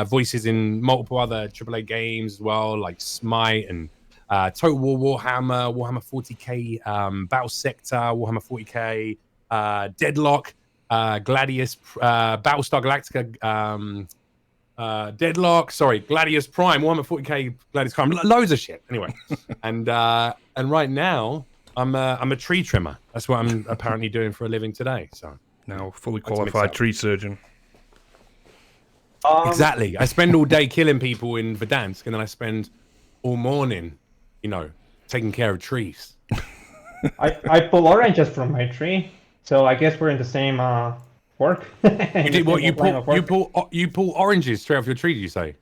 voices in multiple other AAA games as well, like Smite and Total War, Warhammer 40k, Battle Sector, Warhammer 40k, Deadlock, Gladius, Battlestar Galactica, Deadlock, sorry, Gladius Prime, Warhammer 40k, Gladius Prime, loads of shit. Anyway, and right now I'm a tree trimmer. That's what I'm apparently doing for a living today. So now fully qualified tree surgeon. Exactly. I spend all day killing people in Verdansk, and then I spend all morning, you know, taking care of trees. I pull oranges from my tree, so I guess we're in the same work. You did what? You pull oranges straight off your tree? Did you say?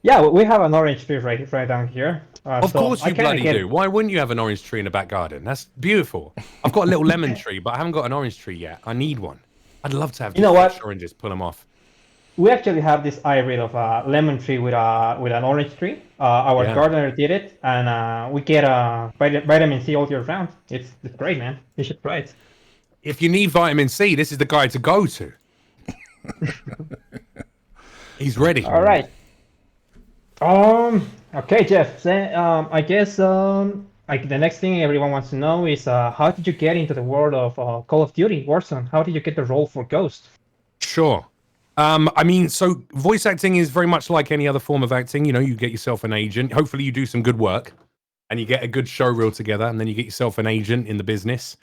Yeah, we have an orange tree right down here. Of course you bloody do. Why wouldn't you have an orange tree in the back garden? That's beautiful. I've got a little lemon tree, but I haven't got an orange tree yet. I need one. I'd love to have. You know what? Oranges, pull them off. We actually have this hybrid of a lemon tree with an orange tree. Our gardener did it, and we get vitamin C all year round. It's great, man. You should try it. If you need vitamin C, this is the guy to go to. He's ready. All right. Okay, Jeff. I guess the next thing everyone wants to know is how did you get into the world of Call of Duty, Warzone? How did you get the role for Ghost? Sure. I mean, so voice acting is very much like any other form of acting. You know, you get yourself an agent. Hopefully you do some good work and you get a good show reel together, and then you get yourself an agent in the business.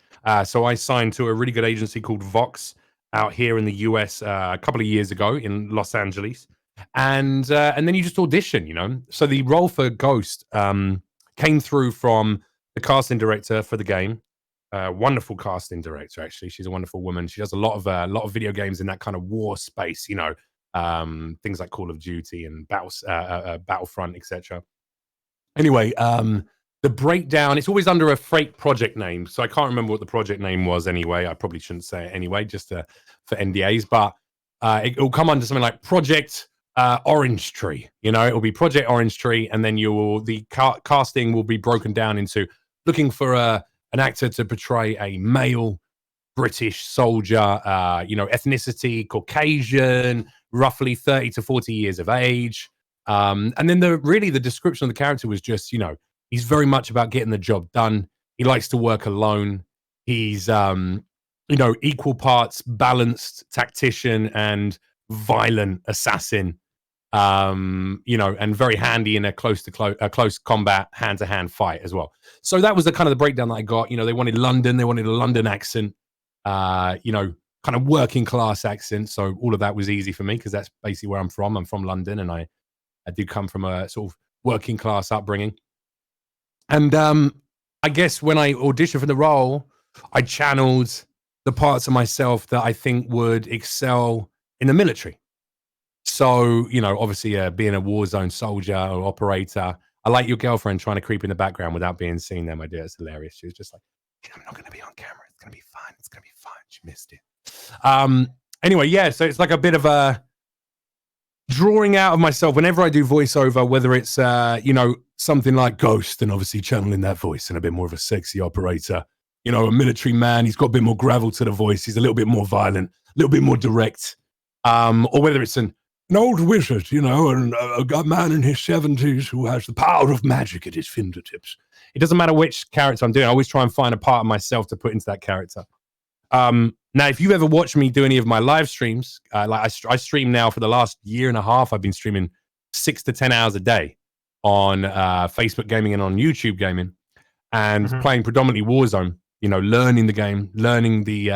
So I signed to a really good agency called Vox out here in the US a couple of years ago in Los Angeles. And then you just audition, you know. So the role for Ghost came through from the casting director for the game. Wonderful casting director, actually. She's a wonderful woman. She does a lot of video games in that kind of war space, you know, things like Call of Duty and Battlefront, etc. Anyway, the breakdown, it's always under a freight project name, so I can't remember what the project name was anyway. I probably shouldn't say it anyway, just for NDAs, but it'll come under something like Project Orange Tree. You know, it'll be Project Orange Tree, and then the casting will be broken down into looking for an actor to portray a male British soldier, you know, ethnicity, Caucasian, roughly 30 to 40 years of age. And then the description of the character was just, you know, he's very much about getting the job done. He likes to work alone. He's, you know, equal parts balanced tactician and violent assassin. You know, and very handy in a close combat, hand-to-hand fight as well. So that was the kind of the breakdown that I got. You know, they wanted London, they wanted a London accent, you know, kind of working class accent. So all of that was easy for me because that's basically where I'm from. I'm from London, and I do come from a sort of working class upbringing. And I guess when I auditioned for the role, I channeled the parts of myself that I think would excel in the military. So, you know, obviously being a Warzone soldier or operator, I like your girlfriend trying to creep in the background without being seen there, my dear. It's hilarious. She was just like, I'm not going to be on camera. It's going to be fine. It's going to be fine. She missed it. Anyway, yeah, so it's like a bit of a drawing out of myself whenever I do voiceover, whether it's, you know, something like Ghost and obviously channeling that voice and a bit more of a sexy operator, you know, a military man. He's got a bit more gravel to the voice. He's a little bit more violent, a little bit more direct. Or whether it's an old wizard, you know, and a man in his 70s who has the power of magic at his fingertips. It doesn't matter which character I'm doing. I always try and find a part of myself to put into that character. Now, if you've ever watched me do any of my live streams, like I stream now for the last year and a half. I've been streaming 6 to 10 hours a day on Facebook gaming and on YouTube gaming, and playing predominantly Warzone. You know, learning the game, learning the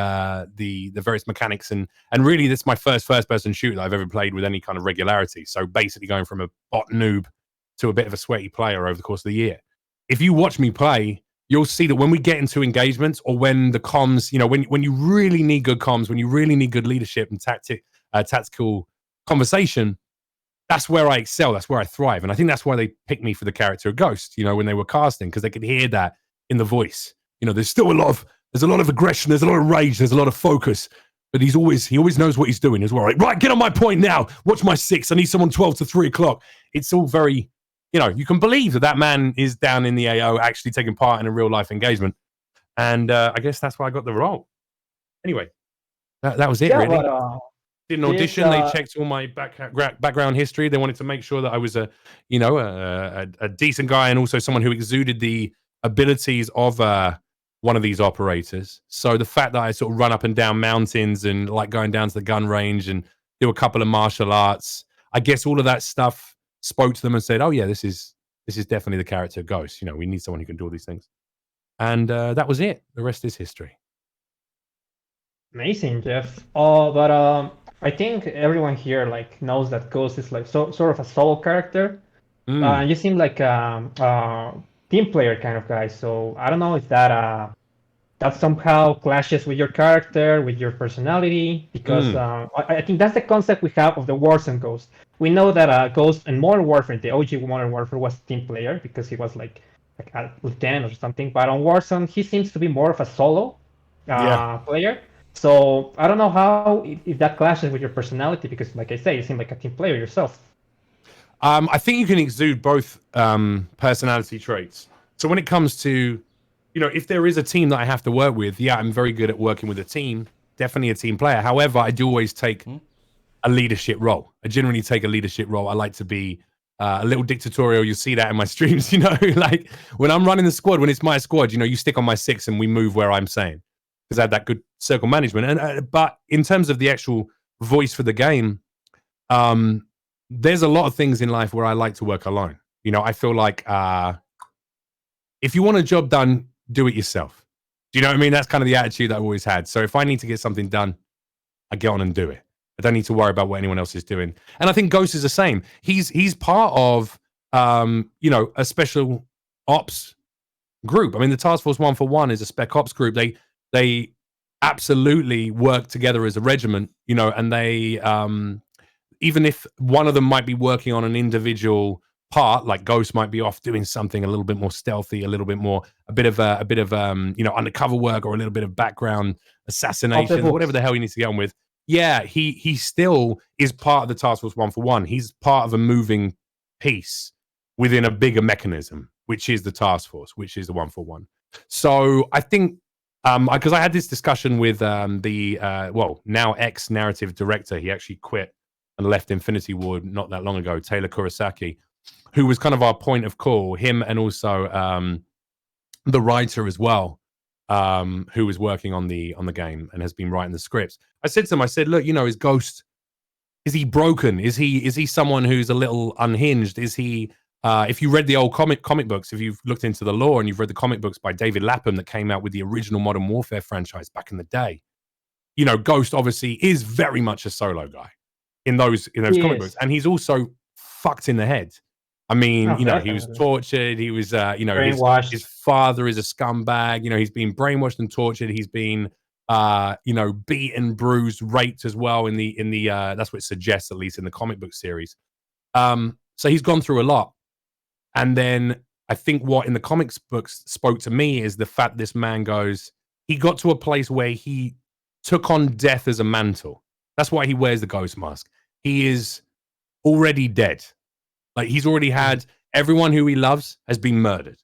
various mechanics, and really, this is my first-person shooter that I've ever played with any kind of regularity. So basically, going from a bot noob to a bit of a sweaty player over the course of the year. If you watch me play, you'll see that when we get into engagements, or when the comms, you know, when you really need good comms, when you really need good leadership and tactical conversation, that's where I excel. That's where I thrive, and I think that's why they picked me for the character of Ghost. You know, when they were casting, because they could hear that in the voice. You know, there's still a lot of aggression, there's a lot of rage, there's a lot of focus, but he always knows what he's doing as well. Right, get on my point now. Watch my 6. I need someone 12 to 3 o'clock. It's all very, you know, you can believe that man is down in the AO actually taking part in a real life engagement. And I guess that's why I got the role. Anyway, that was it, really. Did an audition. They checked all my background history. They wanted to make sure that I was a decent guy and also someone who exuded the abilities of one of these operators. So the fact that I sort of run up and down mountains and like going down to the gun range and do a couple of martial arts, I guess all of that stuff spoke to them and said, "Oh yeah, this is definitely the character Ghost. We need someone who can do all these things." And that was it. The rest is history. Amazing, Jeff. But I think everyone here like knows that Ghost is like sort of a solo character. You seem like a team player kind of guy. So I don't know if that somehow clashes with your character, with your personality, because I think that's the concept we have of the Warzone Ghost. We know that Ghost in Modern Warfare, the OG Modern Warfare, was a team player because he was like a lieutenant or something. But on Warzone, he seems to be more of a solo player. So I don't know how if that clashes with your personality, because like I say, you seem like a team player yourself. I think you can exude both personality traits. So when it comes to, if there is a team that I have to work with, I'm very good at working with a team. Definitely a team player. However, I do always take a leadership role. I generally take a leadership role. I like to be a little dictatorial. You'll see that in my streams, like when I'm running the squad, when it's my squad, you stick on my 6 and we move where I'm saying. Because I had that good circle management. And but in terms of the actual voice for the game, there's a lot of things in life where I like to work alone. I feel like if you want a job done, do it yourself. Do you know what I mean? That's kind of the attitude that I've always had. So if I need to get something done, I get on and do it. I don't need to worry about what anyone else is doing. And I think Ghost is the same. He's part of a special ops group. I mean, the Task Force 141 is a spec ops group. They absolutely work together as a regiment, and they even if one of them might be working on an individual part, like Ghost might be off doing something a little bit more stealthy, a bit of undercover work or a little bit of background assassination, whatever the hell he needs to get on with. Yeah, he still is part of the Task Force 141. He's part of a moving piece within a bigger mechanism, which is the Task Force, which is the 141. So I think because I had this discussion with now ex-narrative director. He actually quit and left Infinity Ward not that long ago, Taylor Kurosaki, who was kind of our point of call, him and also the writer as well, who was working on the game and has been writing the scripts. I said to him, look, is Ghost, is he broken? Is he someone who's a little unhinged? Is he if you read the old comic books, if you've looked into the lore and you've read the comic books by David Lapham that came out with the original Modern Warfare franchise back in the day, Ghost obviously is very much a solo guy in those comic books, and he's also fucked in the head. I mean, he was tortured. He was, his father is a scumbag. He's been brainwashed and tortured. He's been, beaten, bruised, raped as well. In the that's what it suggests, at least in the comic book series. So he's gone through a lot. And then I think what in the comics books spoke to me is the fact this man he got to a place where he took on death as a mantle. That's why he wears the ghost mask. He is already dead. Like he's already had everyone who he loves has been murdered.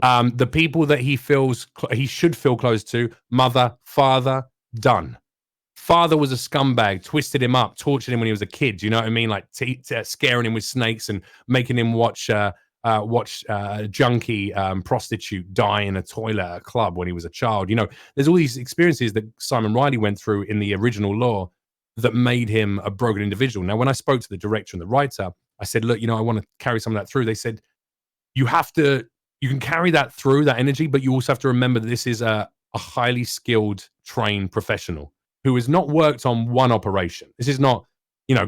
The people that he feels he should feel close to, mother, father, done. Father was a scumbag, twisted him up, tortured him when he was a kid. You know what I mean? Like scaring him with snakes and making him watch a junkie prostitute die in a toilet at a club when he was a child. There's all these experiences that Simon Riley went through in the original lore that made him a broken individual. Now, when I spoke to the director and the writer, I said, look, I want to carry some of that through. They said, you can carry that through, that energy, but you also have to remember that this is a highly skilled, trained professional who has not worked on one operation. This is not,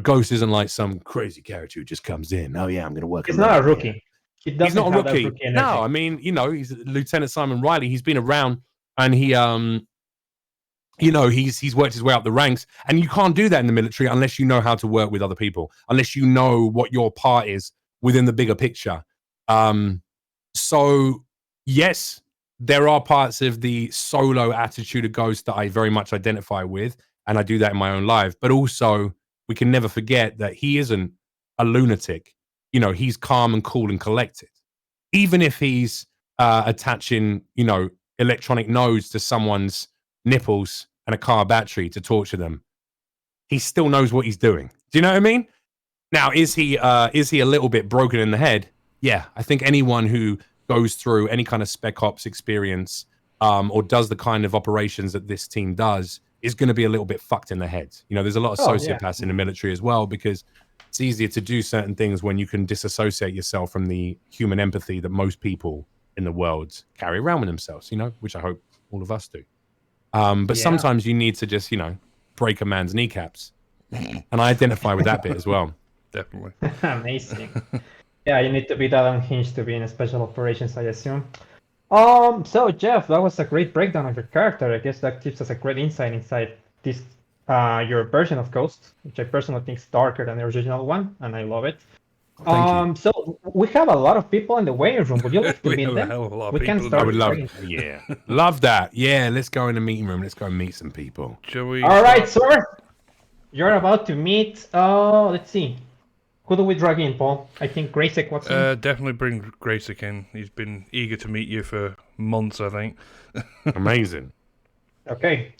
Ghost isn't like some crazy character who just comes in. Oh yeah, I'm going to work. He's not a rookie. He's not a rookie. No, I mean, he's Lieutenant Simon Riley. He's been around and he, he's worked his way up the ranks, and you can't do that in the military unless you know how to work with other people, unless you know what your part is within the bigger picture. So yes, there are parts of the solo attitude of Ghost that I very much identify with, and I do that in my own life. But also, we can never forget that he isn't a lunatic. He's calm and cool and collected. Even if he's attaching, electronic nodes to someone's nipples and a car battery to torture them, he still knows what he's doing. Do you know what I mean? Now, is he a little bit broken in the head? Yeah, I think anyone who goes through any kind of Spec Ops experience or does the kind of operations that this team does is going to be a little bit fucked in the head. You know, there's a lot of sociopaths in the military as well, because it's easier to do certain things when you can disassociate yourself from the human empathy that most people in the world carry around with themselves, you know, which I hope all of us do. But sometimes you need to just, you know, break a man's kneecaps. And I identify with that bit as well. Definitely. Amazing. Yeah, you need to be that unhinged to be in special operations, I assume. So Jeff, that was a great breakdown of your character. I guess that gives us a great insight inside this your version of Ghost, which I personally think is darker than the original one, and I love it. Thank you. So we have a lot of people in the waiting room. Would you like to We meet have a them? hell of a lot of We can people in start. I would love, breaking- yeah, love that. Yeah, let's go in the meeting room. Let's go meet some people. Shall we? All right, sir. You're about to meet. Let's see. Who do we drag in, Paul? I think Graysek what's in. Definitely bring Graysick in. He's been eager to meet you for months, I think. Amazing. Okay.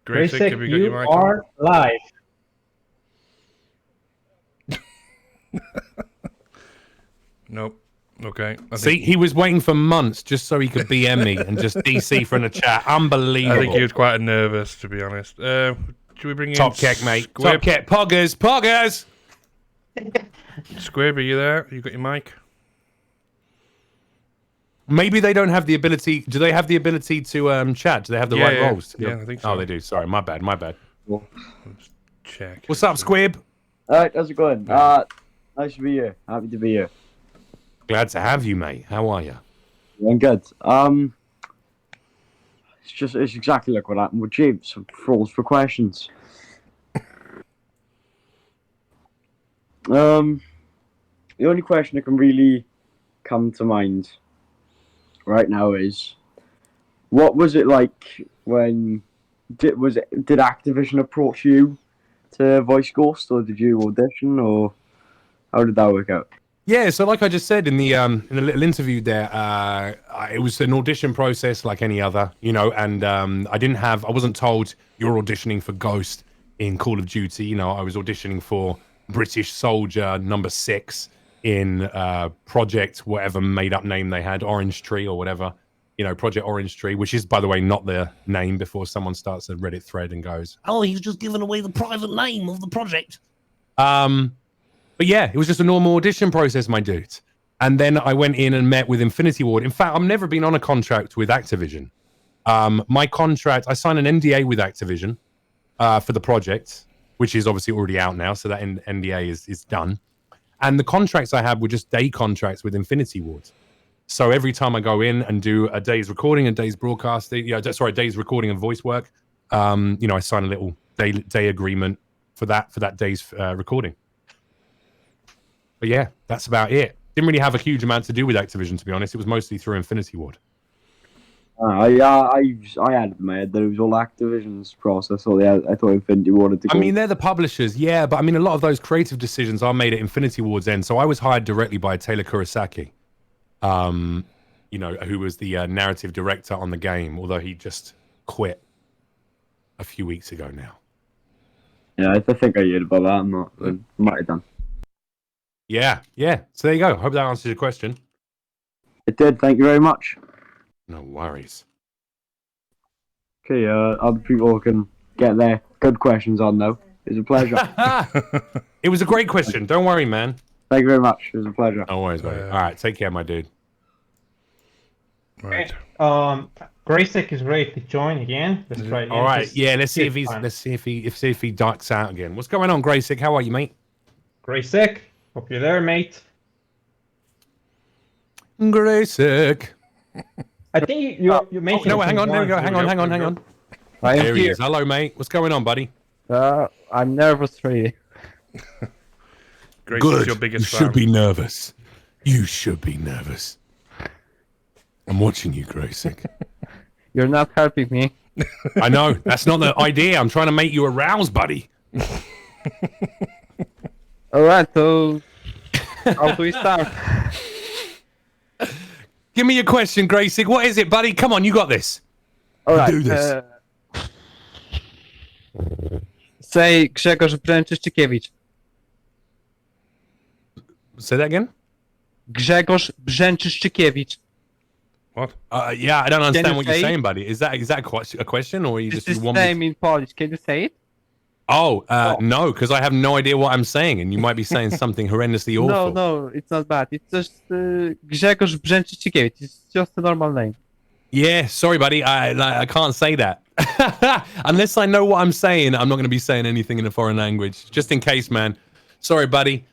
Graysick, have you got your mic on? are live. Nope. Okay. See, he was waiting for months just so he could BM me and just DC from the chat. Unbelievable. I think he was quite nervous, to be honest. Should we bring in Top kick, mate. Squib? Top kick. Poggers. Poggers. Squib, are you there? You got your mic? Maybe they don't have the ability. Do they have the ability to chat? Do they have the right roles? Yeah, I think so. Oh, they do. Sorry, my bad. My bad. Check. What's up, Squib? Alright, how's it going? Nice to be here. Happy to be here. Glad to have you, mate. How are you? I'm good. It's exactly like what happened with James. Froze for questions. The only question that can really come to mind right now is, what was it like when did Activision approach you to voice Ghost, or did you audition, or how did that work out? Yeah, so like I just said in the little interview there, it was an audition process like any other, you know, and I wasn't told you're auditioning for Ghost in Call of Duty. You know, I was auditioning for British Soldier number 6 in Project whatever made up name they had, Orange Tree or whatever, you know, Project Orange Tree, which is, by the way, not the name, before someone starts a Reddit thread and goes, oh, he's just given away the private name of the project. But yeah, it was just a normal audition process, my dude. And then I went in and met with Infinity Ward. In fact, I've never been on a contract with Activision. My contract, I signed an NDA with Activision for the project, which is obviously already out now. So that NDA is done. And the contracts I had were just day contracts with Infinity Ward. So every time I go in and do a day's recording, a day's broadcasting, a day's recording and voice work, you know, I sign a little day agreement for that day's recording. But yeah, that's about it. Didn't really have a huge amount to do with Activision, to be honest. It was mostly through Infinity Ward. I had in my head that it was all Activision's process. So I thought Infinity wanted to go. I mean, they're the publishers, yeah, but I mean, a lot of those creative decisions are made at Infinity Ward's end. So I was hired directly by Taylor Kurosaki, you know, who was the narrative director on the game, although he just quit a few weeks ago now. Yeah, I think I heard about that. I'm not. I might have done. Yeah. So there you go. Hope that answers your question. It did. Thank you very much. No worries. Okay, other people can get their good questions on now. It's a pleasure. It was a great question. Don't worry, man. Thank you very much. It was a pleasure. No worries, buddy. All right, take care, my dude. Right. Graysek is ready to join again. Let's try again. All right, yeah. Let's see if he ducks out again. What's going on, Graysik? How are you, mate? Graysek, hope you're there, mate. Graysik. I think you mentioned. No, hang on. There we go. Hang on. I am There he here. is. Hello, mate. What's going on, buddy? I'm nervous, really. Grayson's your biggest You fan. should be nervous. You should be nervous. I'm watching you, Graysik. You're not helping me. I know. That's not the idea. I'm trying to make you aroused, buddy. All right, so how do we start? Give me your question, Graysik. What is it, buddy? Come on, you got this. All right. Do this. Say Grzegorz Brzęczyszczykiewicz. Say that again. Grzegorz Brzęczyszczykiewicz. What? Yeah, I don't understand you what you're say saying, buddy. Is that a question, or you This just you is want me? name in Polish. Can you say it? No, because I have no idea what I'm saying, and you might be saying something horrendously awful. No, it's not bad. It's just Grzegorz Brzęczyszczykiewicz. It's just a normal name. Yeah, sorry, buddy. I can't say that. Unless I know what I'm saying, I'm not going to be saying anything in a foreign language. Just in case, man. Sorry, buddy.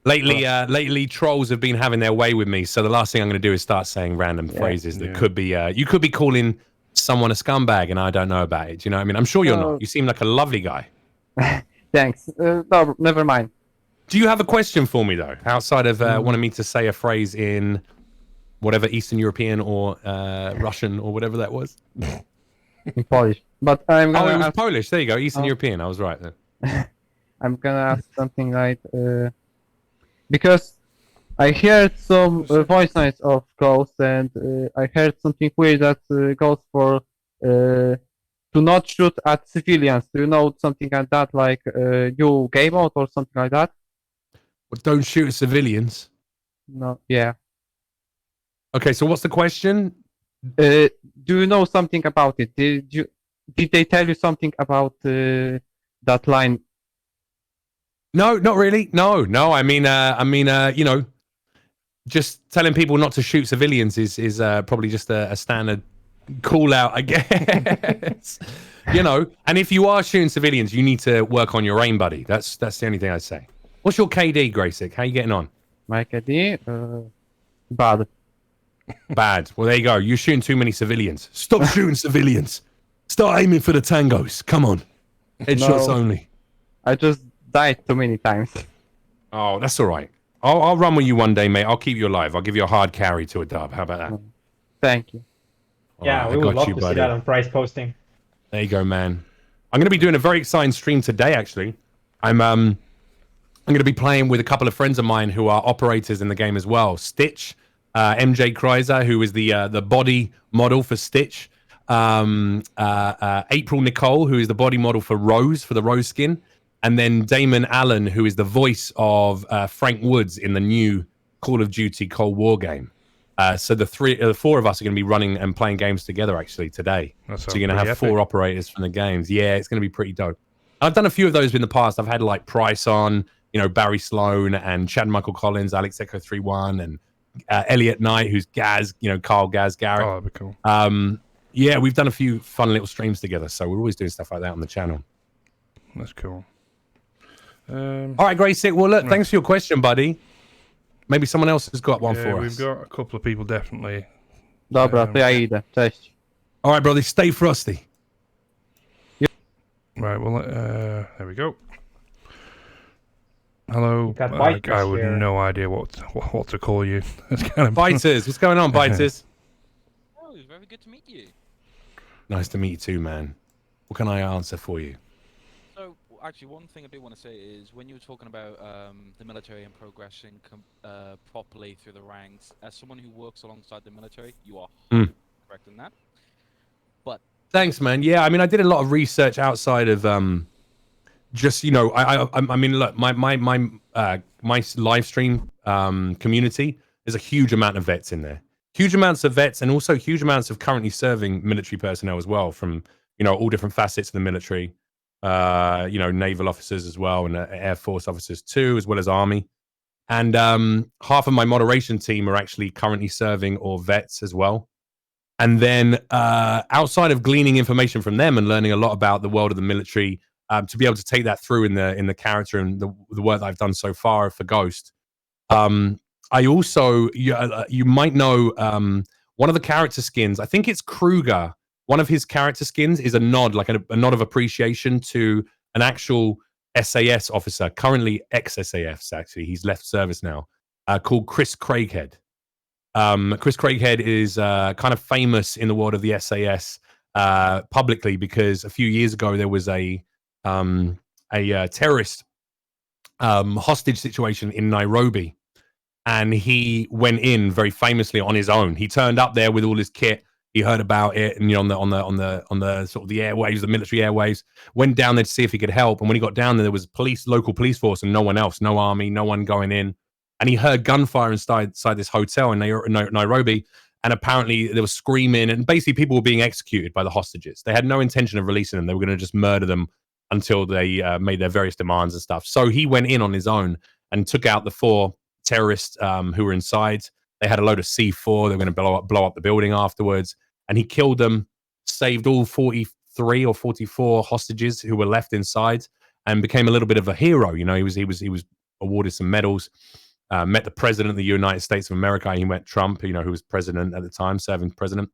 Lately, trolls have been having their way with me. So the last thing I'm going to do is start saying random phrases that could be. You could be calling someone a scumbag, and I don't know about it. Do you know what I mean? I'm sure you're not. You seem like a lovely guy. Thanks. No, never mind. Do you have a question for me though, outside of wanting me to say a phrase in whatever Eastern European or Russian or whatever that was? In Polish. But I'm gonna it was ask, Polish. There you go, Eastern European. I was right then. I'm gonna ask something like because I heard some voice noise of Ghost, and I heard something weird that goes for to not shoot at civilians. Do you know something like that, like new game mode or something like that? Well, don't shoot at civilians. No. Yeah. Okay, so what's the question? Do you know something about it? Did they tell you something about that line? No, not really. No. I mean, you know, just telling people not to shoot civilians is probably just a standard call out, I guess. You know, and if you are shooting civilians, you need to work on your aim, buddy. That's the only thing I'd say. What's your KD, Graysick? How you getting on? My KD? Bad. Bad. Well, there you go. You're shooting too many civilians. Stop shooting civilians. Start aiming for the tangos. Come on. Headshots only. I just died too many times. Oh, that's all right. I'll run with you one day, mate. I'll keep you alive. I'll give you a hard carry to a dub. How about that? Thank you. Yeah, Right, we would love you, to buddy. see that on price posting. There you go, man. I'm going to be doing a very exciting stream today, actually. I'm going to be playing with a couple of friends of mine who are operators in the game as well. Stitch, MJ Kreiser, who is the body model for Stitch. April Nicole, who is the body model for Rose, for the Rose skin. And then Damon Allen, who is the voice of Frank Woods in the new Call of Duty Cold War game. So the four of us are going to be running and playing games together actually today. So you're going to have four operators from the games. Yeah, it's going to be pretty dope. I've done a few of those in the past. I've had like Price on, you know, Barry Sloan and Chad Michael Collins, Alex Echo 31, and Elliot Knight, who's Gaz, you know, Carl Gaz Garrett. Oh, that'd be cool. Yeah, we've done a few fun little streams together. So we're always doing stuff like that on the channel. That's cool. All right, Graysick. Well, look, thanks for your question, buddy. Maybe someone else has got one for us. We've got a couple of people definitely. Dobra, to ja idę. Cześć. All right, brother. Stay frosty. Right, well, there we go. Hello. Got I bikers would here. no idea what to call you. It's kind of Biters, what's going on, Biters? Oh, it's very good to meet you. Nice to meet you too, man. What can I answer for you? So, actually, one thing I do want to say is when you were talking about the military and progressing properly through the ranks, as someone who works alongside the military, you are correct in that. But Thanks, man. Yeah, I mean, I did a lot of research outside of just, you know, I mean, look, my live stream community, there's a huge amount of vets in there. Huge amounts of vets and also huge amounts of currently serving military personnel as well from, you know, all different facets of the military. You know, naval officers as well and Air Force officers too, as well as Army. And half of my moderation team are actually currently serving or vets as well. And then outside of gleaning information from them and learning a lot about the world of the military, to be able to take that through in the character and the work that I've done so far for Ghost. I also, you might know one of the character skins, I think it's Kruger. One of his character skins is a nod, like a nod of appreciation to an actual SAS officer, currently ex-SAS actually, he's left service now, called Chris Craighead. Chris Craighead is kind of famous in the world of the SAS publicly because a few years ago there was a terrorist hostage situation in Nairobi, and he went in very famously on his own. He turned up there with all his kit, He heard about it, and on the sort of the airwaves, the military airwaves, went down there to see if he could help. And when he got down there was local police force, and no one else, no army, no one going in. And he heard gunfire inside this hotel in Nairobi, and apparently there was screaming, and basically people were being executed by the hostages. They had no intention of releasing them; they were going to just murder them until they made their various demands and stuff. So he went in on his own and took out the 4 terrorists who were inside. They had a load of C4. They were going to blow up the building afterwards. And he killed them, saved all 43 or 44 hostages who were left inside, and became a little bit of a hero. You know, he was awarded some medals. Met the president of the United States of America. He met Trump, you know, who was president at the time, serving president.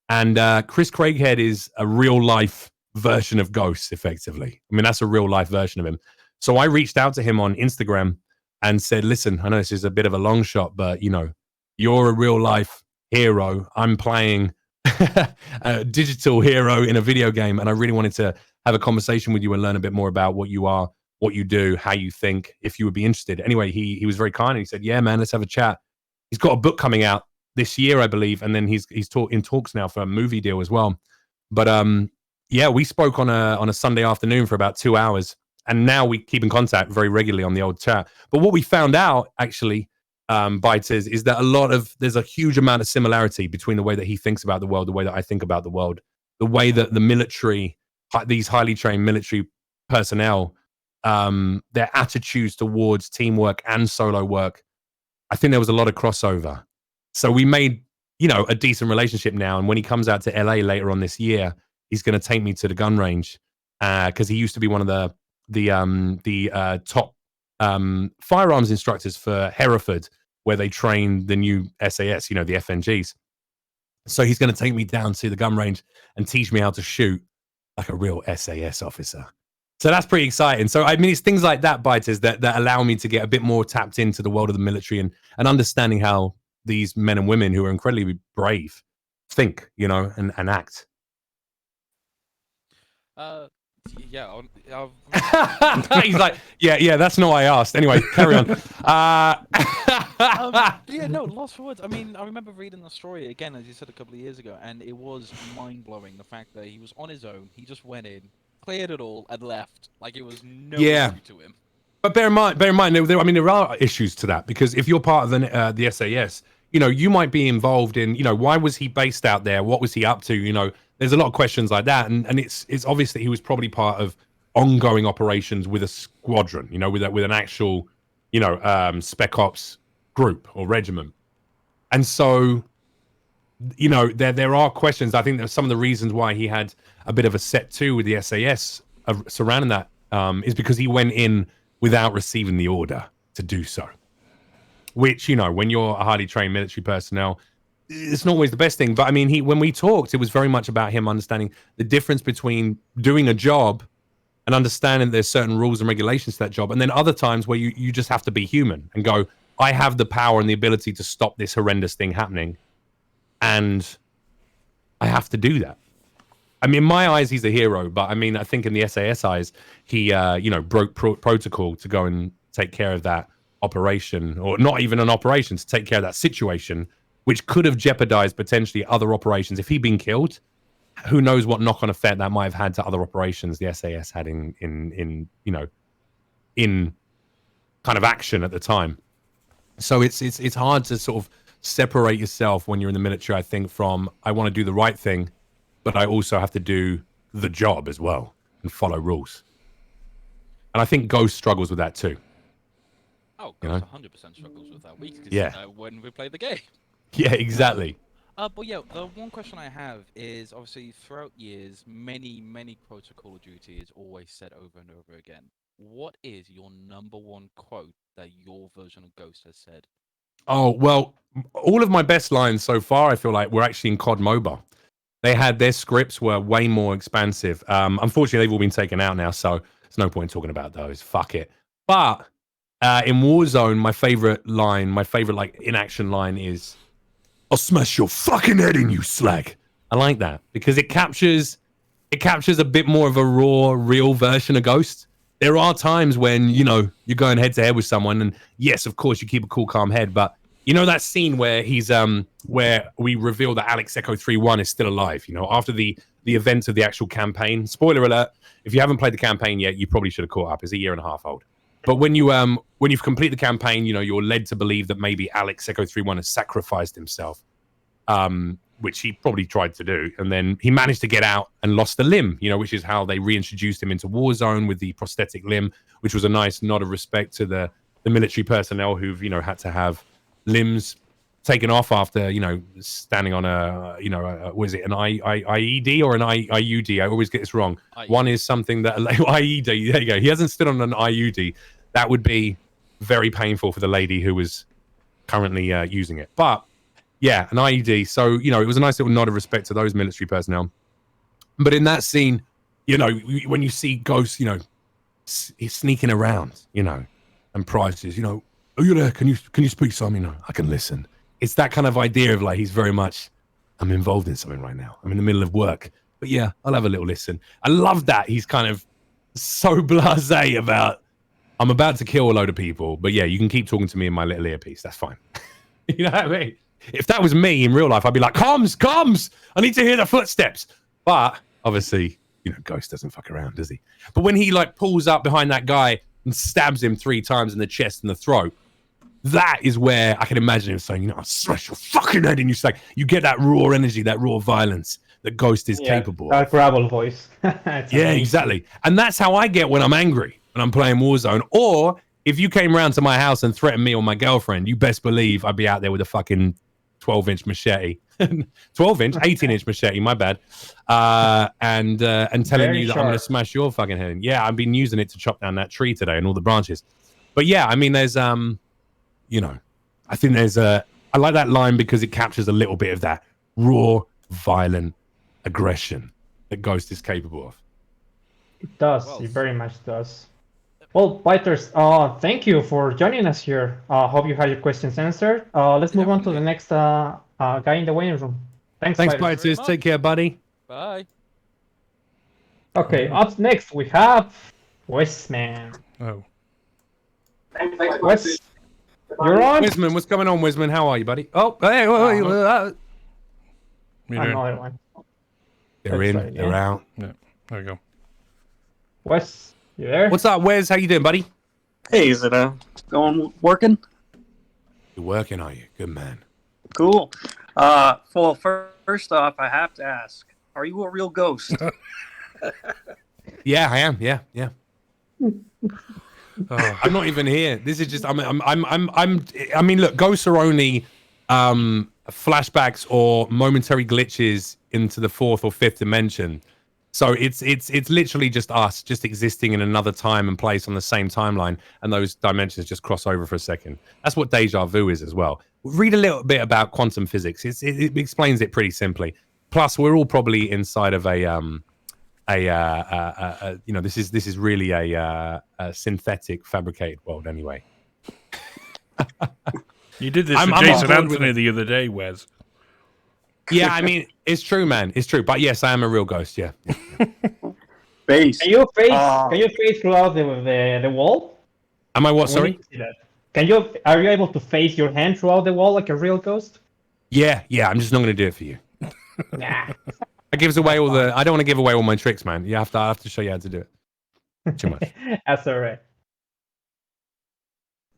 And Chris Craighead is a real life version of Ghost, effectively. I mean, that's a real life version of him. So I reached out to him on Instagram and said, listen, I know this is a bit of a long shot, but, you know, you're a real life hero. I'm playing a digital hero in a video game, and I really wanted to have a conversation with you and learn a bit more about what you are, what you do, how you think, if you would be interested. Anyway, he was very kind, and he said, yeah, man, let's have a chat. He's got a book coming out this year, I believe, and then he's in talks now for a movie deal as well. But yeah, we spoke on a Sunday afternoon for about 2 hours, and now we keep in contact very regularly on the old chat. But what we found out, actually, Biters, is that there's a huge amount of similarity between the way that he thinks about the world, the way that I think about the world, the way that the military, these highly trained military personnel, their attitudes towards teamwork and solo work. I think there was a lot of crossover. So we made, you know, a decent relationship now. And when he comes out to LA later on this year, he's going to take me to the gun range because he used to be one of the top firearms instructors for Hereford, where they train the new SAS, you know, the FNGs. So he's going to take me down to the gun range and teach me how to shoot like a real SAS officer. So that's pretty exciting. So, I mean, it's things like that, Biters, that allow me to get a bit more tapped into the world of the military and understanding how these men and women who are incredibly brave think, you know, and act. Yeah. He's like, yeah, that's not what I asked. Anyway, carry on. Yeah, no, lost for words. I mean, I remember reading the story again, as you said, a couple of years ago, and it was mind-blowing, the fact that he was on his own, he just went in, cleared it all, and left. Like, it was no issue to him. But bear in mind, there are issues to that, because if you're part of the SAS, you know, you might be involved in, you know, why was he based out there? What was he up to? You know, there's a lot of questions like that. And it's obvious that he was probably part of ongoing operations with a squadron, you know, with an actual, you know, spec ops group or regiment. And so, you know, there are questions. I think that some of the reasons why he had a bit of a set to with the SAS surrounding that is because he went in without receiving the order to do so. Which, you know, when you're a highly trained military personnel, it's not always the best thing. But I mean, when we talked, it was very much about him understanding the difference between doing a job and understanding there's certain rules and regulations to that job, and then other times where you just have to be human and go, I have the power and the ability to stop this horrendous thing happening, and I have to do that. I mean, in my eyes, he's a hero, but I mean, I think in the SAS eyes, he, you know, broke protocol to go and take care of that operation, or not even an operation, to take care of that situation, which could have jeopardized potentially other operations. If he'd been killed, who knows what knock-on effect that might have had to other operations the SAS had in you know, in kind of action at the time. So it's hard to sort of separate yourself when you're in the military, I think, from I want to do the right thing, but I also have to do the job as well and follow rules. And I think Ghost struggles with that too. Oh, Ghost 100% struggles with that. We can see that when we play the game. Yeah, exactly. But yeah, the one question I have is, obviously, throughout years, many quotes of Call of Duty is always said over and over again. What is your #1 quote that your version of Ghost has said? Oh, well, all of my best lines so far, I feel like, were actually in COD MOBA. Their scripts were way more expansive. Unfortunately, they've all been taken out now, so there's no point in talking about those. Fuck it. But in Warzone, my favorite like in-action line is, I'll smash your fucking head in, you slag. I like that because it captures a bit more of a raw, real version of Ghost. There are times when, you know, you're going head to head with someone, and yes, of course, you keep a cool, calm head, but You know that scene where he's where we reveal that Alex Echo 3-1 is still alive, you know, after the events of the actual campaign. Spoiler alert, if you haven't played the campaign yet, you probably should have caught up. It's a year and a half old. But when you've completed the campaign, you know, you're led to believe that maybe Alex Echo 3-1 has sacrificed himself, which he probably tried to do. And then he managed to get out and lost a limb, you know, which is how they reintroduced him into Warzone with the prosthetic limb, which was a nice nod of respect to the military personnel who've, you know, had to have limbs taken off after, you know, standing on a, you know, was it an IED or an IUD? I always get this wrong. One is something that IED. There you go. He hasn't stood on an IUD. That would be very painful for the lady who was currently using it. But yeah, an IED. So, you know, it was a nice little nod of respect to those military personnel. But in that scene, you know, when you see Ghost, you know, he's sneaking around, you know, and Price is, you know, oh, you're there. Can you speak some? You know, I can listen. It's that kind of idea of like, he's very much, I'm involved in something right now. I'm in the middle of work, but yeah, I'll have a little listen. I love that. He's kind of so blasé about, I'm about to kill a load of people, but yeah, you can keep talking to me in my little earpiece. That's fine. You know what I mean? If that was me in real life, I'd be like, comms, I need to hear the footsteps. But obviously, you know, Ghost doesn't fuck around, does he? But when he like pulls up behind that guy and stabs him 3 times in the chest and the throat, that is where I can imagine him saying, you know, I'll smash your fucking head. And you get that raw energy, that raw violence that Ghost is capable of. That gravel voice. Yeah, exactly. And that's how I get when I'm angry, when I'm playing Warzone. Or if you came round to my house and threatened me or my girlfriend, you best believe I'd be out there with a fucking 12-inch machete. 12-inch, 18-inch machete, my bad. And telling you that I'm going to smash your fucking head in. Yeah, I've been using it to chop down that tree today and all the branches. But yeah, I mean, there's, you know, I think there's I like that line because it captures a little bit of that raw, violent aggression that Ghost is capable of. It does. Well, it very much does. Well, Biters, thank you for joining us here. Hope you had your questions answered. Let's move on to the next guy in the waiting room. Thanks Biters. Take care, buddy. Bye. Okay, up next we have Westman. Oh. West, you're on. Wisman, what's going on, Wisman? How are you, buddy? Oh, hey, another one. They're in, they're out. Yeah, there we go. Wes, you there? What's up, Wes? How you doing, buddy? Hey, is it working? You're working, are you? Good man. Cool. Well, first off, I have to ask: are you a real ghost? Yeah, I am. Yeah. I'm not even here. This is just. I mean, look, ghosts are only flashbacks or momentary glitches into the 4th or 5th dimension. So it's literally just us, just existing in another time and place on the same timeline, and those dimensions just cross over for a second. That's what deja vu is as well. Read a little bit about quantum physics. It explains it pretty simply. Plus, we're all probably inside of a you know, this is really a synthetic, fabricated world anyway. You did this with Jason Anthony the other day, Wes. Yeah, I mean, it's true, man. It's true. But yes, I am a real ghost. Yeah. Base. Can you face throughout the wall? Am I what? Sorry. Are you able to face your hand throughout the wall like a real ghost? Yeah. I'm just not going to do it for you. Nah. That gives away all the. I don't want to give away all my tricks, man. I have to show you how to do it. Too much. That's all right.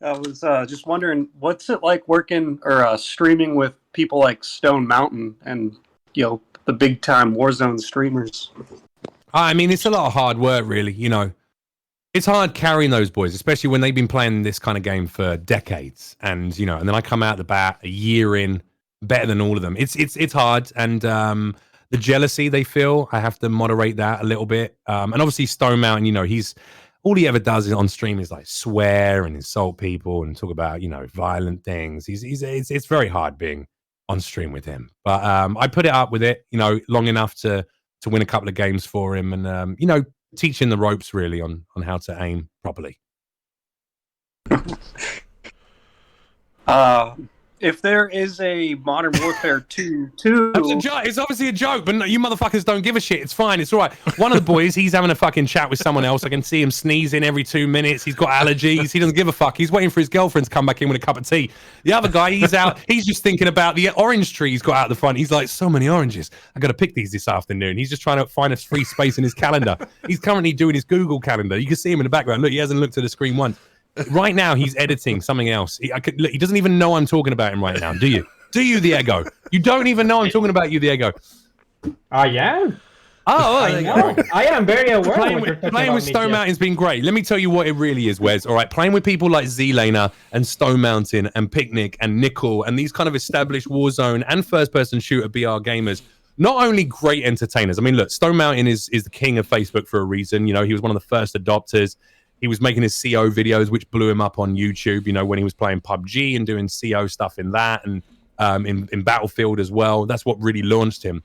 I was just wondering, what's it like working or streaming with people like Stone Mountain and, you know, the big time Warzone streamers? I mean, it's a lot of hard work, really. You know, it's hard carrying those boys, especially when they've been playing this kind of game for decades. And you know, and then I come out the bat a year in, better than all of them. It's hard, and the jealousy they feel, I have to moderate that a little bit. And obviously, Stone Mountain, you know, all he ever does on stream is like swear and insult people and talk about, you know, violent things. It's very hard being on stream with him, but I put it up with it, you know, long enough to win a couple of games for him, and you know, teaching the ropes really on how to aim properly. if there is a Modern Warfare 2, It's obviously a joke, but no, you motherfuckers don't give a shit. It's fine. It's all right. One of the boys, he's having a fucking chat with someone else. I can see him sneezing every 2 minutes. He's got allergies. He doesn't give a fuck. He's waiting for his girlfriend to come back in with a cup of tea. The other guy, he's out. He's just thinking about the orange tree he's got out the front. He's like, so many oranges. I got to pick these this afternoon. He's just trying to find a free space in his calendar. He's currently doing his Google calendar. You can see him in the background. Look, he hasn't looked at the screen once. Right now, he's editing something else. He doesn't even know I'm talking about him right now, do you? Do you, the Ego? You don't even know I'm talking about you, the Ego. I am. Oh, I know. I am very aware. Playing with Stone Mountain's been great. Let me tell you what it really is, Wes. All right, playing with people like Z-Laner and Stone Mountain and Picnic and Nickel and these kind of established Warzone and first-person shooter BR gamers. Not only great entertainers. I mean, look, Stone Mountain is the king of Facebook for a reason. You know, he was one of the first adopters. He was making his CO videos, which blew him up on YouTube, you know, when he was playing PUBG and doing CO stuff in that and in Battlefield as well. That's what really launched him.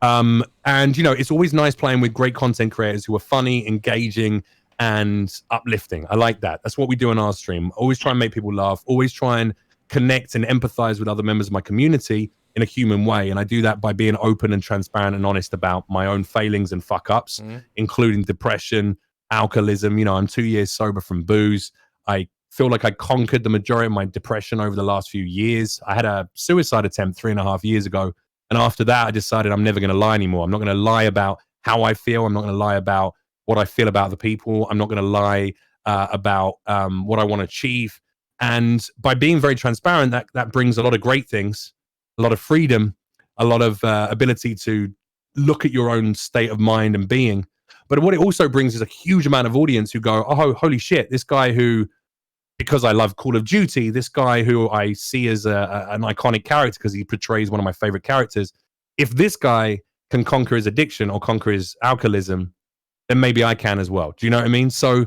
And, you know, it's always nice playing with great content creators who are funny, engaging, and uplifting. I like that. That's what we do on our stream. Always try and make people laugh. Always try and connect and empathize with other members of my community in a human way. And I do that by being open and transparent and honest about my own failings and fuck-ups, including depression, alcoholism. You know, I'm 2 years sober from booze. I feel like I conquered the majority of my depression over the last few years. I had a suicide attempt 3.5 years ago. And after that, I decided I'm never going to lie anymore. I'm not going to lie about how I feel. I'm not going to lie about what I feel about the people. I'm not going to lie about what I want to achieve. And by being very transparent, that brings a lot of great things, a lot of freedom, a lot of ability to look at your own state of mind and being. But what it also brings is a huge amount of audience who go, oh, holy shit, this guy who, because I love Call of Duty, this guy who I see as an iconic character because he portrays one of my favorite characters. If this guy can conquer his addiction or conquer his alcoholism, then maybe I can as well. Do you know what I mean? So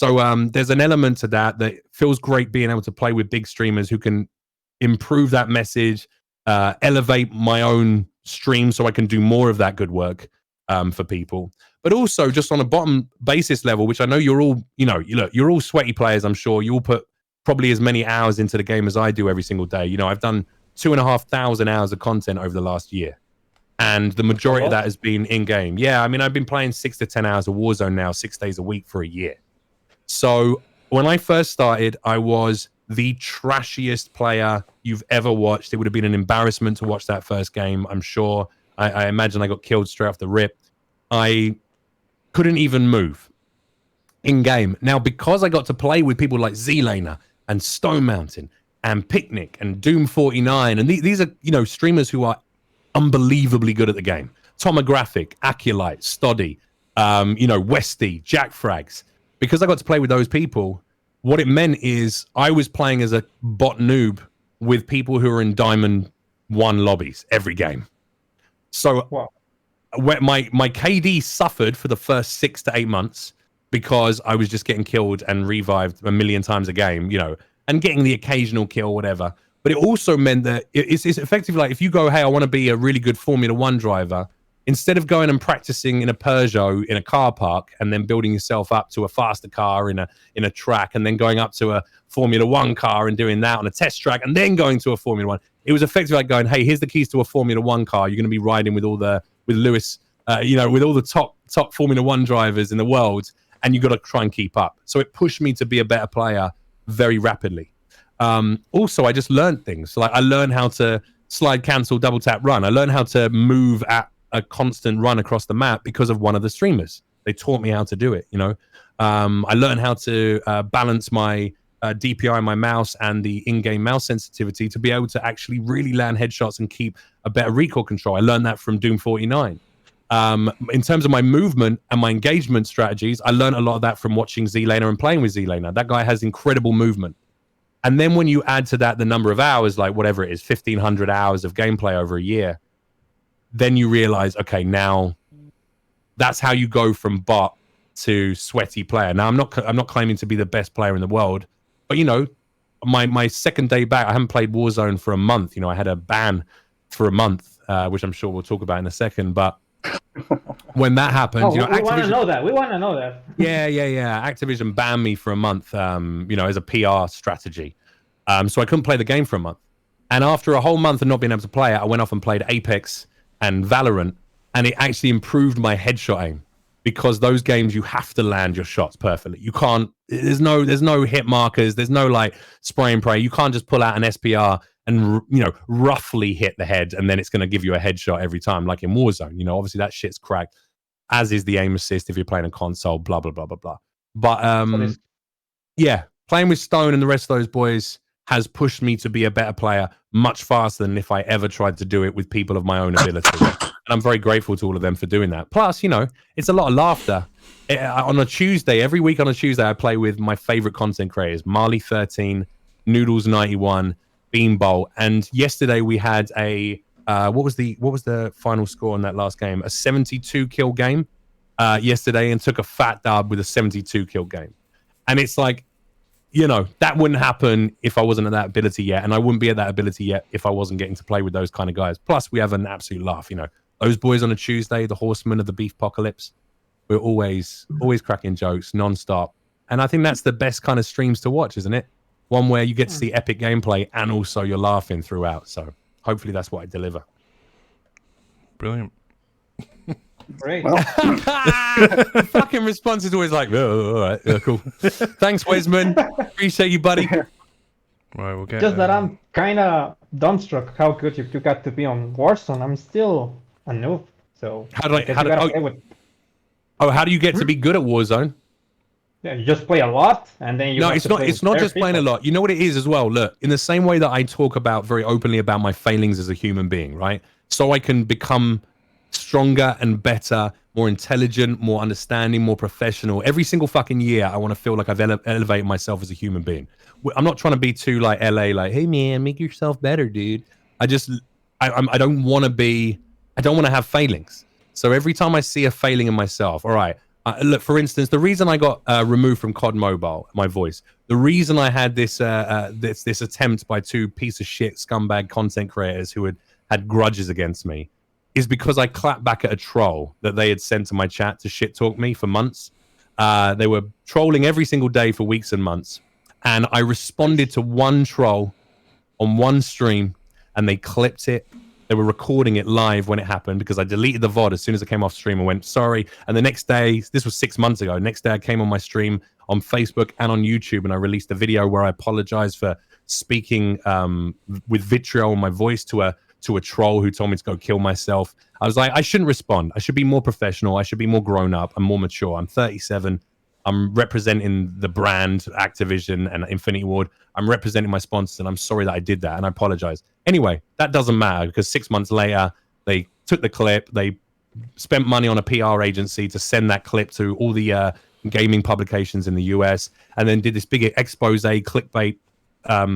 there's an element to that feels great being able to play with big streamers who can improve that message, elevate my own stream so I can do more of that good work for people. But also just on a bottom basis level, which I know you're all, you know, you're all sweaty players, I'm sure. You all put probably as many hours into the game as I do every single day. You know, I've done 2,500 hours of content over the last year. And the majority of that has been in-game. Yeah, I mean, I've been playing 6 to 10 hours of Warzone now, 6 days a week for a year. So when I first started, I was the trashiest player you've ever watched. It would have been an embarrassment to watch that first game, I'm sure. I imagine I got killed straight off the rip. I couldn't even move in game. Now, because I got to play with people like Z-Laner and Stone Mountain and Picnic and Doom49, and these are, you know, streamers who are unbelievably good at the game. Tomographic, Aculite, Stoddy, you know, Westy, Jack Frags. Because I got to play with those people, what it meant is I was playing as a bot noob with people who are in Diamond 1 lobbies every game. So where my KD suffered for the first 6 to 8 months because I was just getting killed and revived a million times a game, you know, and getting the occasional kill, whatever. But it also meant that it's effectively like if you go, hey, I want to be a really good Formula 1 driver, instead of going and practicing in a Peugeot in a car park and then building yourself up to a faster car in a track and then going up to a Formula 1 car and doing that on a test track and then going to a Formula 1, it was effectively like going, hey, here's the keys to a Formula 1 car. You're going to be riding with Lewis, you know, with all the top Formula 1 drivers in the world, and you got to try and keep up. So it pushed me to be a better player very rapidly. Also, I just learned things. So, like, I learned how to slide, cancel, double tap, run. I learned how to move at a constant run across the map because of one of the streamers. They taught me how to do it, you know. I learned how to balance my DPI, my mouse, and the in-game mouse sensitivity to be able to actually really land headshots and keep a better recoil control. I learned that from Doom49. In terms of my movement and my engagement strategies, I learned a lot of that from watching Z-Laner and playing with Z-Laner. That guy has incredible movement. And then when you add to that the number of hours, like whatever it is, 1,500 hours of gameplay over a year, then you realize, okay, now that's how you go from bot to sweaty player. Now, I'm not claiming to be the best player in the world, but, you know, my second day back, I haven't played Warzone for a month. You know, I had a ban for a month, which I'm sure we'll talk about in a second. But when that happened, you know, we want to know that. We want to know that. Yeah. Activision banned me for a month, you know, as a PR strategy. So I couldn't play the game for a month. And after a whole month of not being able to play it, I went off and played Apex and Valorant, and it actually improved my headshot aim, because those games you have to land your shots perfectly. You can't. There's no hit markers. There's no like spray and pray. You can't just pull out an SPR and roughly hit the head, and then it's going to give you a headshot every time, like in Warzone. Obviously that shit's cracked, as is the aim assist if you're playing a console. Blah blah blah blah blah. But yeah, playing with Stone and the rest of those boys has pushed me to be a better player much faster than if I ever tried to do it with people of my own ability. And I'm very grateful to all of them for doing that. Plus, it's a lot of laughter. On a Tuesday, every week on a Tuesday, I play with my favorite content creators, Marley13, Noodles91, Beanbolt. And yesterday we had a, what was the final score on that last game? A 72 kill game yesterday, and took a fat dub with a 72 kill game. And it's like, that wouldn't happen if I wasn't at that ability yet, and I wouldn't be at that ability yet if I wasn't getting to play with those kind of guys. Plus, we have an absolute laugh. Those boys on a Tuesday, the horsemen of the beef apocalypse, we're always cracking jokes non-stop. And I think that's the best kind of streams to watch, isn't it? One where you get to see epic gameplay and also you're laughing throughout. So hopefully that's what I deliver. Brilliant. Great. Well, The fucking response is always like, oh, all right, yeah, cool. Thanks, Wesman. Appreciate you, buddy. Right, we'll get. Just that I'm kind of dumbstruck how good you got to be on Warzone. I'm still a noob, so How do you get to be good at Warzone? Yeah, you just play a lot, and then you. No, have it's to not. play It's with not other just playing a people. lot. You know what it is as well. Look, in the same way that I talk about very openly about my failings as a human being, right? So I can become stronger and better, more intelligent, more understanding, more professional. Every single fucking year, I want to feel like I've elevated myself as a human being. I'm not trying to be too like LA, like, hey man, make yourself better, dude. I don't want to be. I don't want to have failings. So every time I see a failing in myself, all right. Look, for instance, the reason I got removed from COD Mobile, my voice, the reason I had this this attempt by two piece of shit scumbag content creators who had grudges against me, is because I clapped back at a troll that they had sent to my chat to shit talk me for months. They were trolling every single day for weeks and months, and I responded to one troll on one stream, and they clipped it. They were recording it live when it happened, because I deleted the VOD as soon as I came off stream and went, sorry. And the next day, this was 6 months ago, next day I came on my stream on Facebook and on YouTube, and I released a video where I apologized for speaking with vitriol in my voice to a troll who told me to go kill myself. I was like, I shouldn't respond. I should be more professional. I should be more grown up and more mature. I'm 37. I'm representing the brand Activision and Infinity Ward. I'm representing my sponsors, and I'm sorry that I did that, and I apologize. Anyway, that doesn't matter, because 6 months later, they took the clip, they spent money on a PR agency to send that clip to all the gaming publications in the US, and then did this big expose clickbait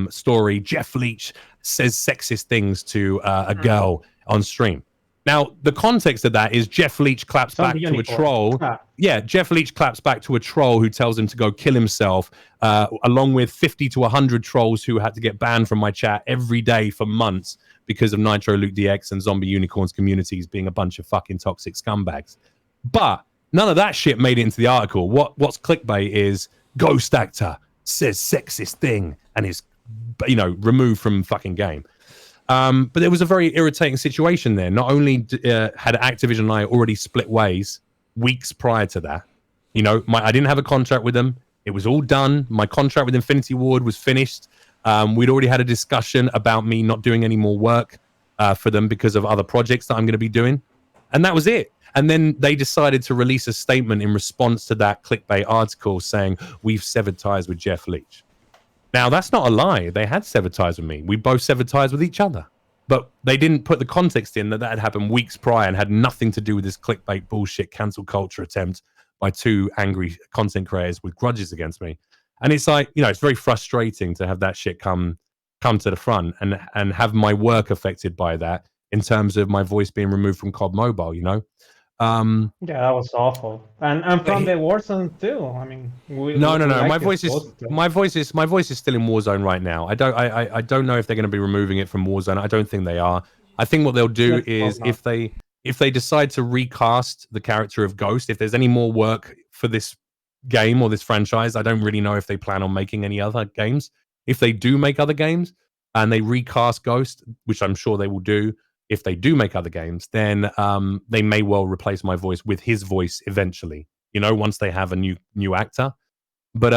story. Jeff Leach says sexist things to a girl on stream. Now, the context of that is Jeff Leach claps back to a troll. Yeah, Jeff Leach claps back to a troll who tells him to go kill himself, along with 50 to 100 trolls who had to get banned from my chat every day for months because of Nitro Luke DX and Zombie Unicorns communities being a bunch of fucking toxic scumbags. But none of that shit made it into the article. What's clickbait is Ghost Actor says sexist thing and is, removed from fucking game. But there was a very irritating situation there. Not only had Activision and I already split ways weeks prior to that, I didn't have a contract with them. It was all done. My contract with Infinity Ward was finished. We'd already had a discussion about me not doing any more work for them because of other projects that I'm going to be doing. And that was it. And then they decided to release a statement in response to that clickbait article saying, we've severed ties with Jeff Leach. Now, that's not a lie. They had severed ties with me. We both severed ties with each other. But they didn't put the context in that had happened weeks prior and had nothing to do with this clickbait bullshit cancel culture attempt by two angry content creators with grudges against me. And it's like, it's very frustrating to have that shit come to the front and have my work affected by that in terms of my voice being removed from COD Mobile, Yeah, that was awful. And from the Warzone too. I mean, no. My voice is still in Warzone right now. I don't know if they're going to be removing it from Warzone. I don't think they are. I think what they'll do is if they decide to recast the character of Ghost, if there's any more work for this game or this franchise, I don't really know if they plan on making any other games. If they do make other games, and they recast Ghost, which I'm sure they will do if they do make other games, then they may well replace my voice with his voice eventually, once they have a new actor. But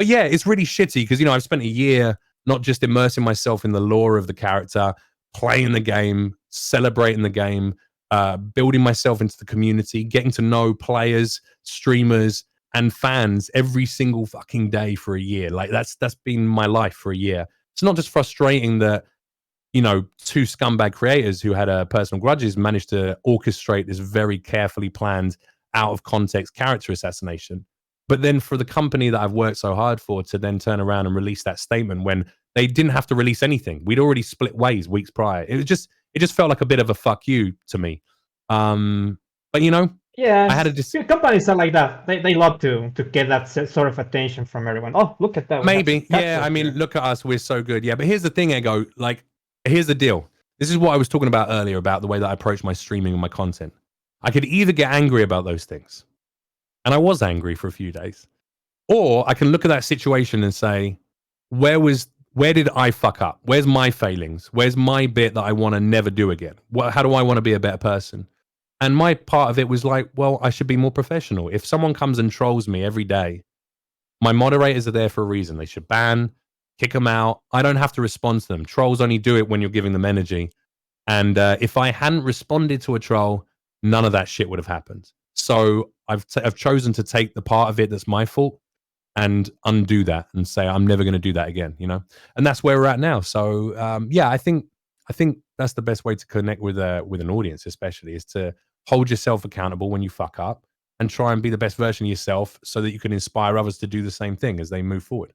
yeah, it's really shitty because, I've spent a year not just immersing myself in the lore of the character, playing the game, celebrating the game, building myself into the community, getting to know players, streamers, and fans every single fucking day for a year. Like that's been my life for a year. It's not just frustrating that, two scumbag creators who had personal grudges managed to orchestrate this very carefully planned, out of context character assassination. But then for the company that I've worked so hard for to then turn around and release that statement when they didn't have to release anything. We'd already split ways weeks prior. It just felt like a bit of a fuck you to me. But yeah, I had companies are like that. They love to get that sort of attention from everyone. Oh, look at that. Maybe. Yeah, I mean, look at us. We're so good. Yeah, but here's the thing, Ego. Like, here's the deal. This is what I was talking about earlier about the way that I approach my streaming and my content. I could either get angry about those things, and I was angry for a few days, or I can look at that situation and say, where did I fuck up? Where's my failings? Where's my bit that I want to never do again? How do I want to be a better person? And my part of it was like, well, I should be more professional. If someone comes and trolls me every day, my moderators are there for a reason. They should ban, kick them out. I don't have to respond to them. Trolls only do it when you're giving them energy. And if I hadn't responded to a troll, none of that shit would have happened. So I've chosen to take the part of it that's my fault and undo that and say I'm never going to do that again, and that's where we're at now. So yeah, I think that's the best way to connect with an audience, especially, is to hold yourself accountable when you fuck up and try and be the best version of yourself so that you can inspire others to do the same thing as they move forward.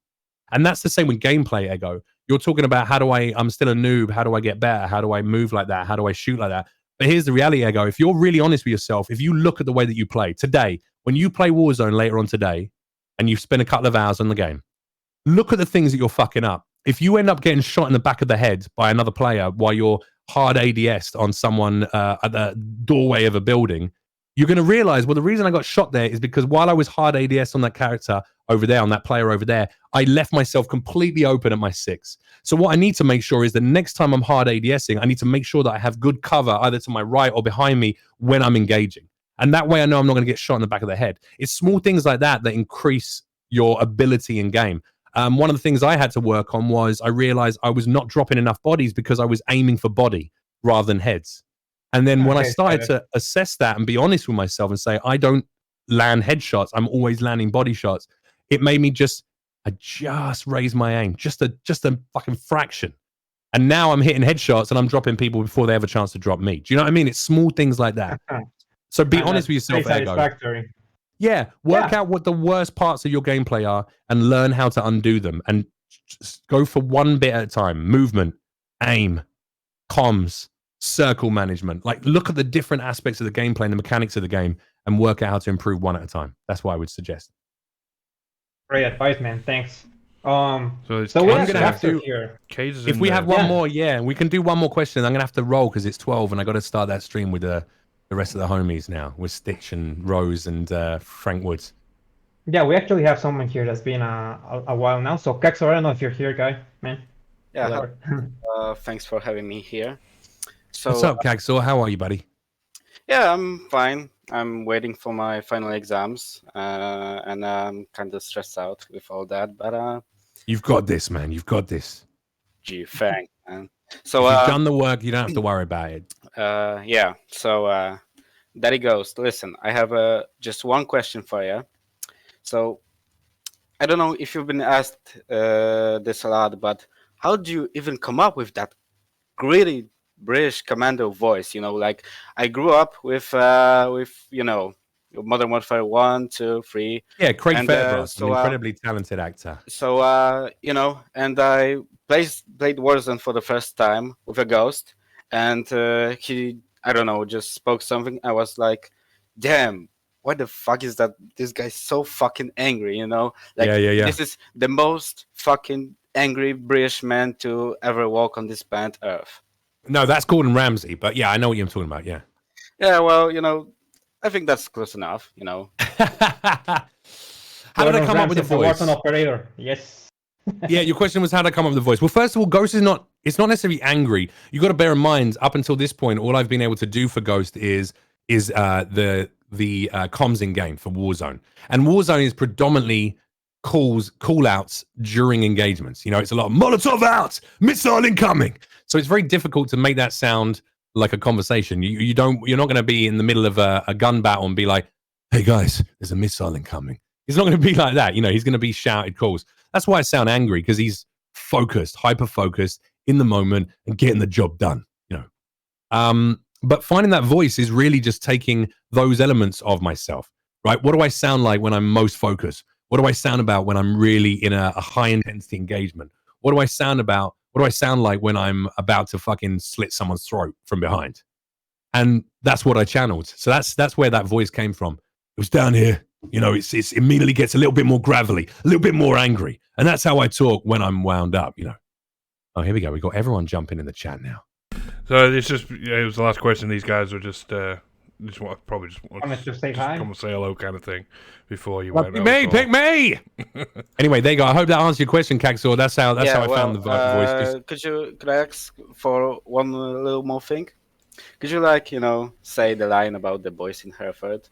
And that's the same with gameplay, Ego. You're talking about I'm still a noob. How do I get better? How do I move like that? How do I shoot like that? But here's the reality, Ego. If you're really honest with yourself, if you look at the way that you play today, when you play Warzone later on today, and you've spent a couple of hours on the game, look at the things that you're fucking up. If you end up getting shot in the back of the head by another player while you're hard ADS'd on someone at the doorway of a building, you're going to realize, well, the reason I got shot there is because while I was hard ADS on that character over there, on that player over there, I left myself completely open at my 6. So what I need to make sure is that next time I'm hard ADSing, I need to make sure that I have good cover either to my right or behind me when I'm engaging. And that way I know I'm not going to get shot in the back of the head. It's small things like that that increase your ability in game. One of the things I had to work on was I realized I was not dropping enough bodies because I was aiming for body rather than heads. And then when I started to assess that and be honest with myself and say, I don't land headshots, I'm always landing body shots, it made me just raise my aim, just a fucking fraction. And now I'm hitting headshots and I'm dropping people before they have a chance to drop me. Do you know what I mean? It's small things like that. So be honest with yourself, Ego. Yeah, work out what the worst parts of your gameplay are and learn how to undo them. And just go for one bit at a time. Movement, aim, comms, circle management. Like, look at the different aspects of the gameplay and the mechanics of the game and work out how to improve one at a time. That's what I would suggest. Great advice, man. Thanks. So we're going to have to here. If we have one more, we can do one more question. I'm going to have to roll because it's 12 and I got to start that stream with the rest of the homies now, with Stitch and Rose and Frank Woods. Yeah, we actually have someone here that's been a while now. So Kexor, I don't know if you're here, guy, man. Yeah, thanks for having me here. So, what's up, Kexor? How are you, buddy? Yeah, I'm fine. I'm waiting for my final exams, and I'm kind of stressed out with all that. But you've got this, man. You've got this. Gee, thanks, man. So if you've done the work, you don't have to worry about it. Yeah. So there it goes. Listen, I have just one question for you. So I don't know if you've been asked this a lot, but how do you even come up with that gritty British commando voice? Like I grew up with Modern Warfare 1, 2, 3. Yeah, Craig Fairbrass, an incredibly talented actor. So and I played Warzone for the first time with a Ghost, and he, I don't know, just spoke something. I was like, damn, what the fuck is that? This guy's so fucking angry, Like, yeah. This is the most fucking angry British man to ever walk on this planet Earth. No, that's Gordon Ramsay, but yeah, I know what you're talking about, yeah. Yeah, well, I think that's close enough, How did I come up with the voice? Warzone operator, yes. Yeah, your question was how to come up with the voice. Well, first of all, Ghost is not. It's not necessarily angry. You got to bear in mind, up until this point, all I've been able to do for Ghost is the comms in game for Warzone, and Warzone is predominantly call outs during engagements. You know, it's a lot of Molotov out, missile incoming. So it's very difficult to make that sound like a conversation. You're not going to be in the middle of a gun battle and be like, "Hey guys, there's a missile incoming." He's not going to be like that. You know, he's going to be shouted calls. That's why I sound angry, because he's focused, hyper focused in the moment and getting the job done. You know, but finding that voice is really just taking those elements of myself. Right? What do I sound like when I'm most focused? What do I sound about when I'm really in a high intensity engagement? What do I sound like when I'm about to fucking slit someone's throat from behind? And that's what I channeled. So that's where that voice came from. It was down here. You know, it's immediately gets a little bit more gravelly, a little bit more angry. And that's how I talk when I'm wound up, you know. Oh, here we go. We got everyone jumping in the chat now. So it's just, it was the last question. These guys were just want to say hi. Come and say hello kind of thing before you Pick went me, pick me. Anyway, there you go. I hope that answered your question, Caxor. That's how I found the voice. Could I ask for one little more thing? Could you say the line about the boys in Hereford?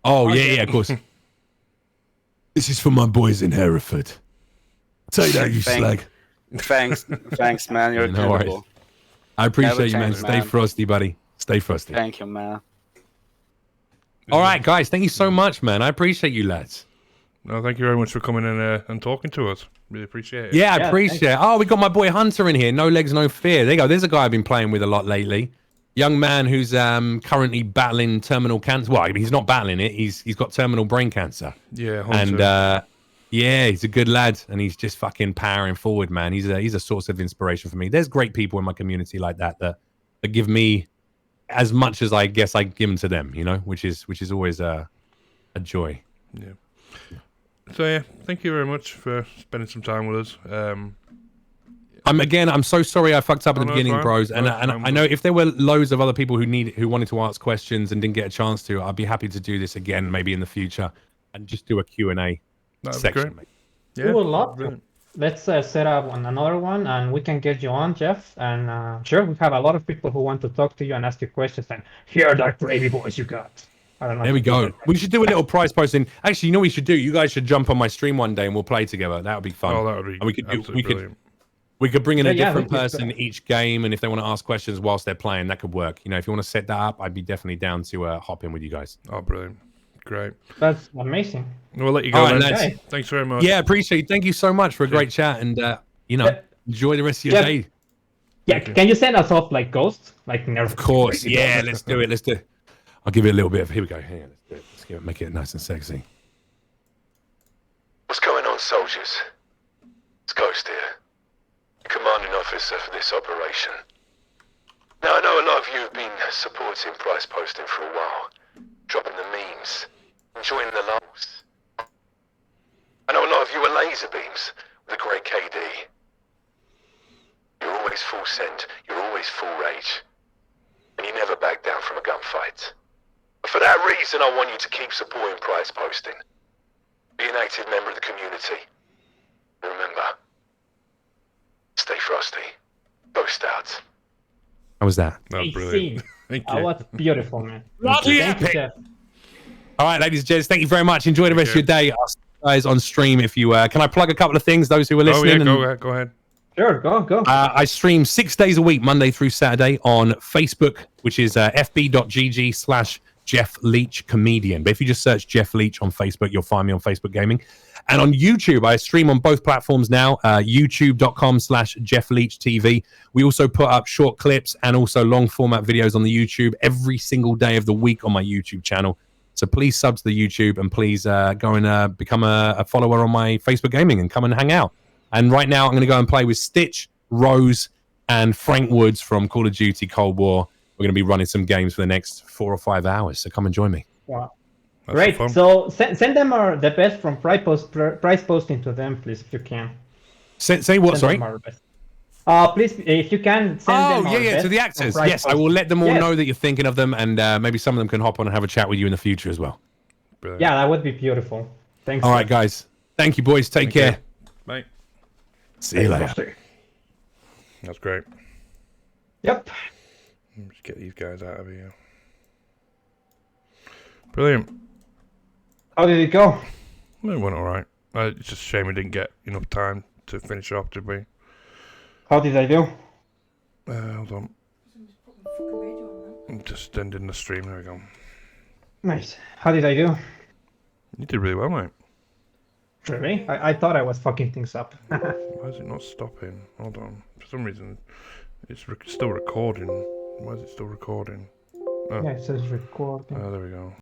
Oh, yeah, of course. This is for my boys in Hereford. Say that, you slag. Thanks, man. You're no worries. incredible. I appreciate you, man. Stay frosty, buddy. Stay frosty. Thank you, man. All right, guys. Thank you so much, man. I appreciate you, lads. No, thank you very much for coming in and talking to us. Really appreciate it. Yeah, I appreciate it. Oh, we got my boy Hunter in here. No legs, no fear. There you go. There's a guy I've been playing with a lot lately. Young man who's currently battling terminal cancer. Well, he's not battling it. He's got terminal brain cancer. Yeah, Hunter. And yeah, he's a good lad, and he's just fucking powering forward, man. He's a source of inspiration for me. There's great people in my community like that give me as much as I guess I give them to them, you know, which is always a joy. Yeah. So yeah, thank you very much for spending some time with us. I'm so sorry I fucked up at the beginning, bros. And I know if there were loads of other people who wanted to ask questions and didn't get a chance to, I'd be happy to do this again, maybe in the future, and just do a Q&A section. Great. Yeah, we would love to. Let's set up another one, and we can get you on, Jeff. And sure, we have a lot of people who want to talk to you and ask you questions. And here are the crazy boys you got. I don't know. There we go. We should do a little prize posting. Actually, you know what we should do? You guys should jump on my stream one day and we'll play together. That would be fun. Oh, that would be we could bring in a different person each game, and if they want to ask questions whilst they're playing, that could work. You know, if you want to set that up, I'd be definitely down to hop in with you guys. Oh, brilliant. Great. That's amazing. We'll let you go. Right, then. Thanks very much. Yeah, appreciate it. Thank you so much for a great chat, and enjoy the rest of your day. Yeah, can you send us off like ghosts? Like Nerf? Of course. Yeah, let's do it. Let's do it. I'll give it a little bit of. Here we go. Here, let's do it. Let's give it, make it nice and sexy. What's going on, soldiers? It's Ghost here, commanding officer for this operation. Now, I know a lot of you have been supporting price posting for a while, dropping the memes, enjoying the lulls. I know a lot of you are laser beams with a great KD. You're always full send, you're always full rage, and you never back down from a gunfight. But for that reason, I want you to keep supporting price posting. Be an active member of the community. And remember, stay frosty. Ghost out. How was that? That was brilliant. Thank you. Oh, what's beautiful, man. Lovely epic. All right, ladies and gents, thank you very much. Enjoy the rest of your day. I'll see you guys on stream if you can I plug a couple of things, those who are listening? Oh, yeah, go ahead. Sure, go. I stream 6 days a week, Monday through Saturday, on Facebook, which is fb.gg/Jeff Leach Comedian. But if you just search Jeff Leach on Facebook, you'll find me on Facebook Gaming. And on YouTube, I stream on both platforms now, youtube.com/Jeff Leach TV. We also put up short clips and also long format videos on the YouTube every single day of the week on my YouTube channel. So please sub to the YouTube, and please go and become a follower on my Facebook Gaming and come and hang out. And right now, I'm going to go and play with Stitch, Rose, and Frank Woods from Call of Duty Cold War. We're going to be running some games for the next 4 or 5 hours, so come and join me. Wow. Great. So send them the best from price posting to them, please, if you can. Say what, sorry? Please, if you can, send them to the actors. Yes, I will let them all know that you're thinking of them, and maybe some of them can hop on and have a chat with you in the future as well. Brilliant. Yeah, that would be beautiful. Thanks. All right, guys. Thank you, boys. Take care. See you later. That's great. Yep. Let's get these guys out of here. Brilliant. How did it go? It went alright. It's just a shame we didn't get enough time to finish off, did we? How did I do? Hold on. I'm just ending the stream. There we go. Nice. How did I do? You did really well, mate. Really? I thought I was fucking things up. Why is it not stopping? Hold on. For some reason, it's still recording. Why is it still recording? Oh. Yeah, it says recording. Oh, there we go.